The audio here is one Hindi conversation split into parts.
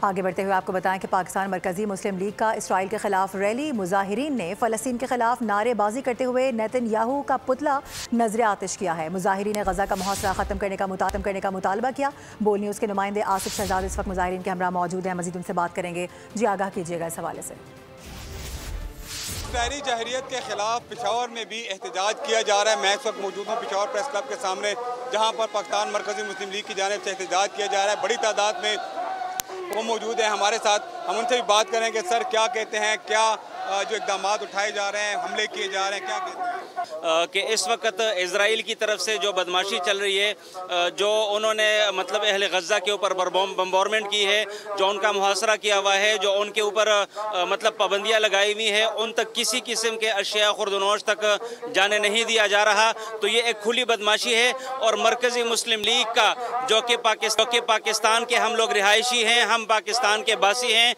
आगे बढ़ते हुए आपको बताएं कि पाकिस्तान मरकजी मुस्लिम लीग का इसराइल के खिलाफ रैली, मुजाहिरीन ने फ़लस्तीन के खिलाफ नारेबाजी करते हुए नेतन्याहू का पुतला नजर आतिश किया है। मुजाहिरीन ने गजा का मुहासरा खत्म करने का मुतालबा किया। बोल न्यूज़ के नुमाइंदे आसिफ शहजाद इस वक्त मुजाहिरीन के हमरा मौजूद हैं, मजीद उनसे बात करेंगे। जी आगाह कीजिएगा इस हवाले से। शहरी जहरीत के खिलाफ पेशावर में भी एहतजाज किया जा रहा है। मैं इस वक्त मौजूद हूँ पेशावर प्रेस क्लब के सामने, जहाँ पर पाकिस्तान मरकजी मुस्लिम लीग की जानिब से एहतजाज किया जा रहा है। बड़ी तादाद में वो मौजूद हैं हमारे साथ, हम उनसे भी बात करेंगे। सर क्या कहते हैं, क्या जो इक़दाम उठाए जा रहे हैं, हमले किए जा रहे हैं, क्या कहते हैं? कि इस वक्त इजराइल की तरफ से जो बदमाशी चल रही है, जो उन्होंने मतलब अहले गज़ा के ऊपर बम्बारमेंट की है, जो उनका मुहासरा किया हुआ है, जो उनके ऊपर मतलब पाबंदियाँ लगाई हुई है, उन तक किसी किस्म के अशिया खुर्दनोश तक जाने नहीं दिया जा रहा। तो ये एक खुली बदमाशी है। और मरकज़ी मुस्लिम लीग का जो कि पाकिस्तान के हम लोग रिहायशी हैं, हम पाकिस्तान के बासी हैं,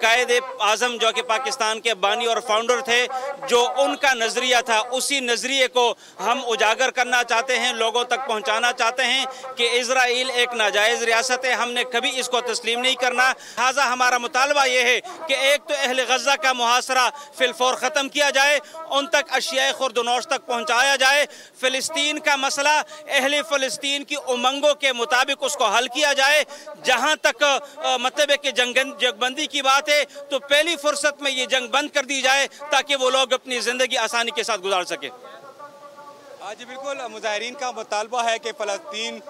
कायदे आज़म जो कि पाकिस्तान के बानी और फाउंडर थे, जो उनका नज़रिया था उसी नज़रिए को हम उजागर करना चाहते हैं, लोगों तक पहुंचाना चाहते हैं कि इजराइल एक नाजायज़ रियासत है, हमने कभी इसको तस्लीम नहीं करना। लिहाजा हमारा मुतालबा ये है कि एक तो अहले गज़ा का मुहासरा फिलफौर ख़त्म किया जाए, उन तक अशियाए खुर्दनोश तक पहुँचाया जाए। फ़लस्तीन का मसला अहले फ़लस्तीन की उमंगों के मुताबिक उसको हल किया जाए। जहाँ तक मतलब है कि जंगबंदी की बात है, तो पहली फुर्सत में ये जंग बंद कर दी जाए ताकि वो लोग अपनी ज़िंदगी आसानी के साथ गुजार सके। जी बिल्कुल, मुजाहिरीन का मुतालबा है कि फ़लस्तीन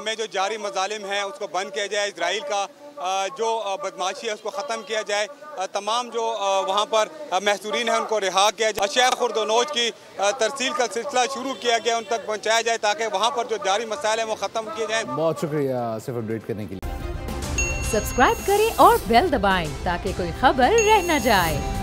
में जो जारी मज़ालिम हैं उसको बंद किया जाए, इजराइल का जो बदमाशी है उसको ख़त्म किया जाए, तमाम जो वहाँ पर महसूरीन हैं उनको रिहा किया जाए, अशिया खुर्दनोश की तरसील का सिलसिला शुरू किया गया, उन तक पहुँचाया जाए ताकि वहाँ पर जो जारी मसाइल हैं वो ख़त्म किए जाएँ। बहुत शुक्रिया सिर्फ अपडेट करने के लिए। सब्सक्राइब करें और बेल दबाएं ताकि कोई खबर रह न जाए।